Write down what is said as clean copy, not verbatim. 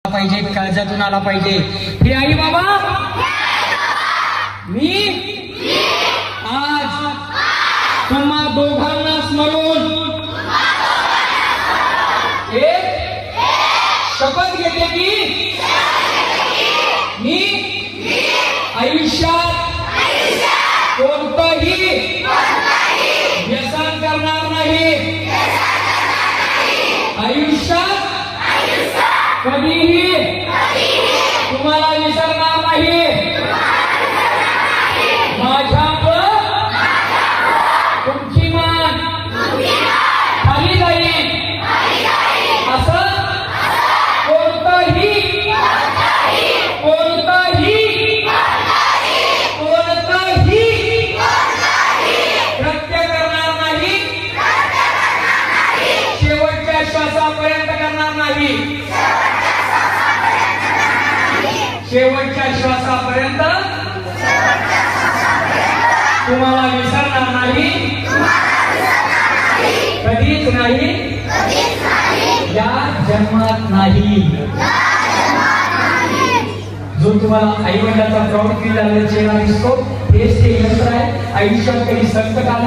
पाहिजे, काळजातून आला पाहिजे. हे आई बाबा, मी आज तुम्हा दोघांना स्मरून एक शपथ घेते की मी आयुष्यात कोणतंही व्यसन करणार नाही. आयुष्यात कधीही तुम्हाला विसरणार नाही. माझ्यावर तुमची मान खाली जाईल असं कोणतंही कृत्य करणार नाही. शेवटच्या श्वासापर्यंत करणार नाही. शेवटच्या श्वासापर्यंत तुम्हाला विसरणार नाही. कधीच नाही, या जन्मात नाही. जो तुम्हाला आई वडिलांचा प्राऊड फील झालेला चेहरा दिसतो, हेच ते यंत्र आहे. आयुष्यात कधी संकट आलं